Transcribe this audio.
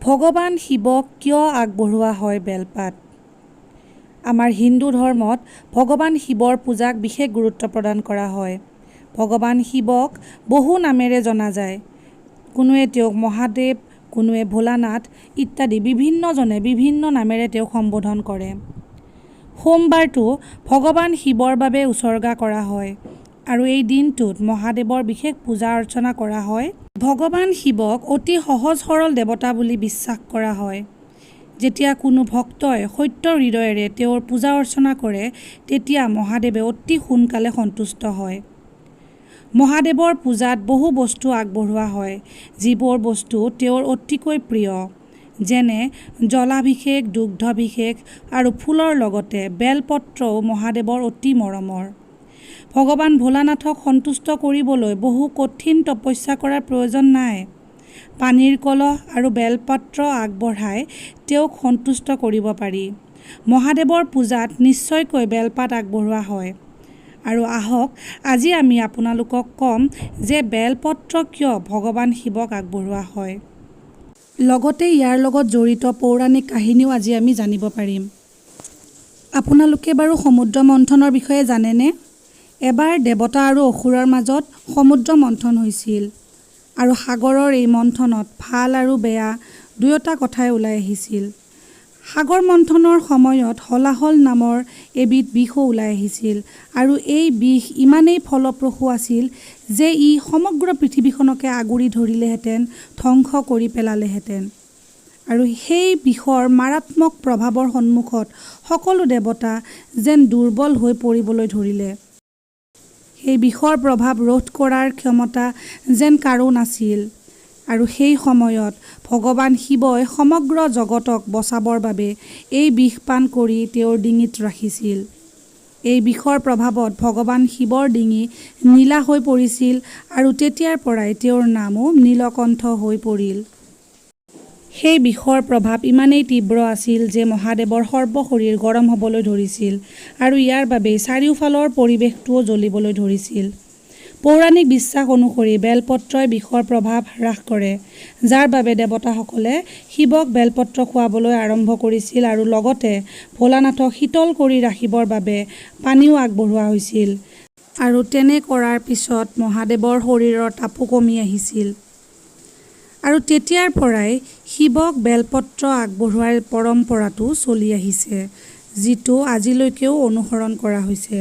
ভগৱান শিৱক কিয় আগবঢ়োৱা হয় বেলপাত? আমাৰ হিন্দু ধৰ্মত ভগৱান শিৱৰ পূজাক বিশেষ গুৰুত্ব প্ৰদান কৰা হয়। ভগৱান শিৱক বহু নামেৰে জনা যায়। কোনোৱে তেওঁক মহাদেৱ, কোনোৱে ভোলানাথ ইত্যাদি বিভিন্নজনে বিভিন্ন নামেৰে তেওঁক সম্বোধন কৰে। সোমবাৰটো ভগৱান শিৱৰ বাবে উৎসৰ্গা কৰা হয় আৰু এই দিনটোত মহাদেৱৰ বিশেষ পূজা অৰ্চনা কৰা হয়। ভগৱান শিৱক অতি সহজ সৰল দেৱতা বুলি বিশ্বাস কৰা হয়। যেতিয়া কোনো ভক্তই সত্য হৃদয়েৰে তেওঁৰ পূজা অৰ্চনা কৰে তেতিয়া মহাদেৱে অতি সোনকালে সন্তুষ্ট হয়। মহাদেৱৰ পূজাত বহু বস্তু আগবঢ়োৱা হয়, যিবোৰ বস্তু তেওঁৰ অতিকৈ প্ৰিয়, যেনে জলাভিষেক, দুগ্ধাভিষেক আৰু ফুলৰ লগতে বেলপত্ৰও মহাদেৱৰ অতি মৰমৰ। ভগৱান ভোলানাথক সন্তুষ্ট কৰিবলৈ বহু কঠিন তপস্যা কৰাৰ প্ৰয়োজন নাই। পানীৰ কলহ আৰু বেলপত্ৰ আগবঢ়াই তেওঁক সন্তুষ্ট কৰিব পাৰি। মহাদেৱৰ পূজাত নিশ্চয়কৈ বেলপাত আগবঢ়োৱা হয়। আৰু আহক আজি আমি আপোনালোকক ক'ম যে বেলপত্ৰ কিয় ভগৱান শিৱক আগবঢ়োৱা হয়। লগতে ইয়াৰ লগত জড়িত পৌৰাণিক কাহিনীও আজি আমি জানিব পাৰিম। আপোনালোকে বাৰু সমুদ্ৰ মন্থনৰ বিষয়ে জানেনে? এবাৰ দেৱতা আৰু অসুৰৰ মাজত সমুদ্ৰ মন্থন হৈছিল আৰু সাগৰৰ এই মন্থনত ভাল আৰু বেয়া দুয়োটা কথাই ওলাই আহিছিল। সাগৰ মন্থনৰ সময়ত হলাহল নামৰ এবিধ বিষো ওলাই আহিছিল আৰু এই বিষ ইমানেই ফলপ্ৰসূ আছিল যে ই সমগ্ৰ পৃথিৱীখনকে আগুৰি ধৰিলেহেঁতেন, ধ্বংস কৰি পেলালেহেঁতেন। আৰু সেই বিষৰ মাৰাত্মক প্ৰভাৱৰ সন্মুখত সকলো দেৱতা যেন দুৰ্বল হৈ পৰিবলৈ ধৰিলে। সেই বিষৰ প্ৰভাৱ ৰোধ কৰাৰ ক্ষমতা যেন কাৰো নাছিল আৰু সেই সময়ত ভগৱান শিৱই সমগ্ৰ জগতক বচাবৰ বাবে এই বিষ পান কৰি তেওঁৰ ডিঙিত ৰাখিছিল। এই বিষৰ প্ৰভাৱত ভগৱান শিৱৰ ডিঙি নীলা হৈ পৰিছিল আৰু তেতিয়াৰ পৰাই তেওঁৰ নামো নীলকণ্ঠ হৈ পৰিল। সেই বিষৰ প্ৰভাৱ ইমানেই তীব্ৰ আছিল যে মহাদেৱৰ সৰ্বশৰীৰ গৰম হ'বলৈ ধৰিছিল আৰু ইয়াৰ বাবেই চাৰিওফালৰ পৰিৱেশটোও জ্বলিবলৈ ধৰিছিল। পৌৰাণিক বিশ্বাস অনুসৰি বেলপত্ৰই বিষৰ প্ৰভাৱ হ্ৰাস কৰে, যাৰ বাবে দেৱতাসকলে শিৱক বেলপত্ৰ খুৱাবলৈ আৰম্ভ কৰিছিল আৰু লগতে ভোলানাথক শীতল কৰি ৰাখিবৰ বাবে পানীও আগবঢ়োৱা হৈছিল। আৰু তেনে কৰাৰ পিছত মহাদেৱৰ শৰীৰৰ তাপো কমি আহিছিল। আৰু তেতিয়াৰ পৰাই শিৱক বেলপত্ৰ আগবঢ়োৱাৰ পৰম্পৰাটো চলি আহিছে, যিটো আজিলৈকেও অনুসৰণ কৰা হৈছে।